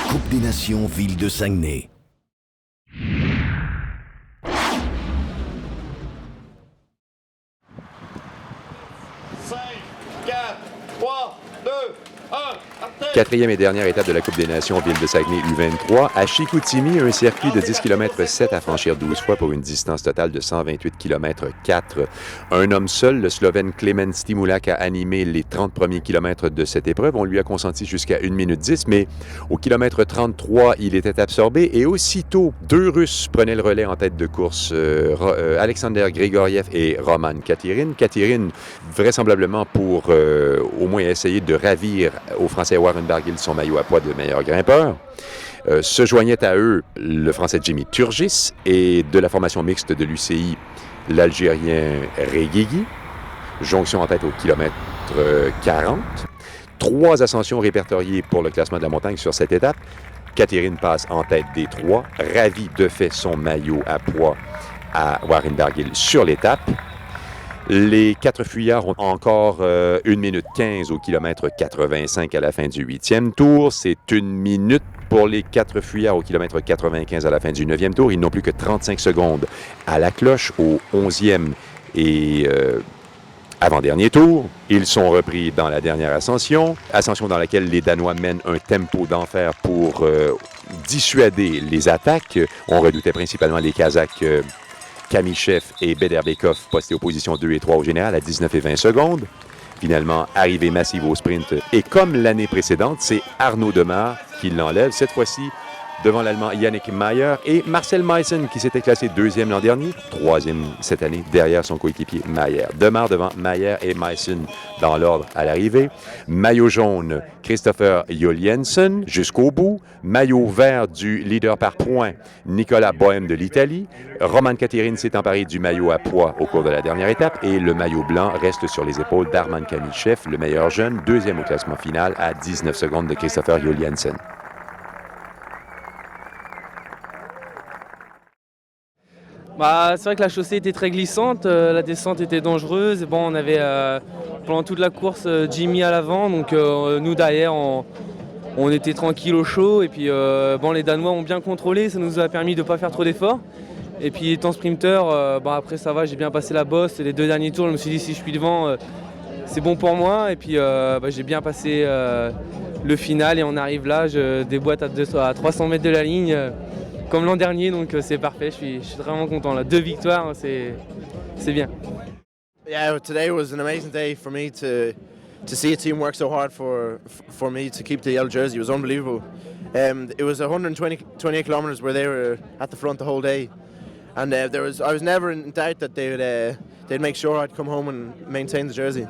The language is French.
Coupe des Nations Ville de Saguenay. Quatrième et dernière étape de la Coupe des Nations Ville de Saguenay U23. À Chicoutimi, un circuit de 10 km 7 à franchir 12 fois pour une distance totale de 128 km 4. Un homme seul, le Slovène Klemen Stimulak, a animé les 30 premiers kilomètres de cette épreuve. On lui a consenti jusqu'à 1 minute 10, mais au kilomètre 33, il était absorbé et aussitôt, deux Russes prenaient le relais en tête de course, Alexander Grigoriev et Roman Katirin. Katirin, vraisemblablement pour au moins essayer de ravir au Français Warren Barguil son maillot à poids de meilleur grimpeur. Se joignait à eux le Français Jimmy Turgis et de la formation mixte de l'UCI, l'Algérien Reguigui. Jonction en tête au kilomètre 40. 3 ascensions répertoriées pour le classement de la montagne sur cette étape. Katirin passe en tête des 3, ravi de fait son maillot à poids à Warren Barguil sur l'étape. Les 4 fuyards ont encore 1 minute 15 au kilomètre 85 à la fin du 8e tour. C'est 1 minute pour les 4 fuyards au kilomètre 95 à la fin du 9e tour. Ils n'ont plus que 35 secondes à la cloche au 11e et avant-dernier tour. Ils sont repris dans la dernière ascension. Ascension dans laquelle les Danois mènent un tempo d'enfer pour dissuader les attaques. On redoutait principalement les Kazakhs Kamichev et Bederbekov postés aux positions 2 et 3 au général à 19 et 20 secondes. Finalement, arrivée massive au sprint. Et comme l'année précédente, c'est Arnaud Demar qui l'enlève. Cette fois-ci, devant l'Allemand Yannick Mayer et Marcel Meissen qui s'était classé 2e l'an dernier, 3e cette année derrière son coéquipier Mayer. Demar devant Mayer et Meissen dans l'ordre à l'arrivée. Maillot jaune, Christopher Joliensen jusqu'au bout. Maillot vert du leader par points, Nicolas Bohem de l'Italie. Roman Katirin s'est emparé du maillot à poids au cours de la dernière étape et le maillot blanc reste sur les épaules d'Arman Kamichev, le meilleur jeune, 2e au classement final à 19 secondes de Christopher Joliensen. C'est vrai que la chaussée était très glissante, la descente était dangereuse. Et bon, on avait pendant toute la course Jimmy à l'avant, donc nous derrière on était tranquille au chaud. Et puis les Danois ont bien contrôlé, ça nous a permis de ne pas faire trop d'efforts. Et puis étant sprinter, après ça va, j'ai bien passé la bosse. Les 2 derniers tours, je me suis dit si je suis devant, c'est bon pour moi. Et puis j'ai bien passé le final et on arrive là, je déboîte à 300 mètres de la ligne. Comme l'an dernier, donc c'est parfait, je suis vraiment content. Là. 2 victoires, c'est bien. Yeah, today was an amazing day for me to see a team work so hard for me to keep the yellow jersey. It was unbelievable. It was 128 kilometers where they were at the front the whole day, and I was never in doubt that they'd make sure I'd come home and maintain the jersey.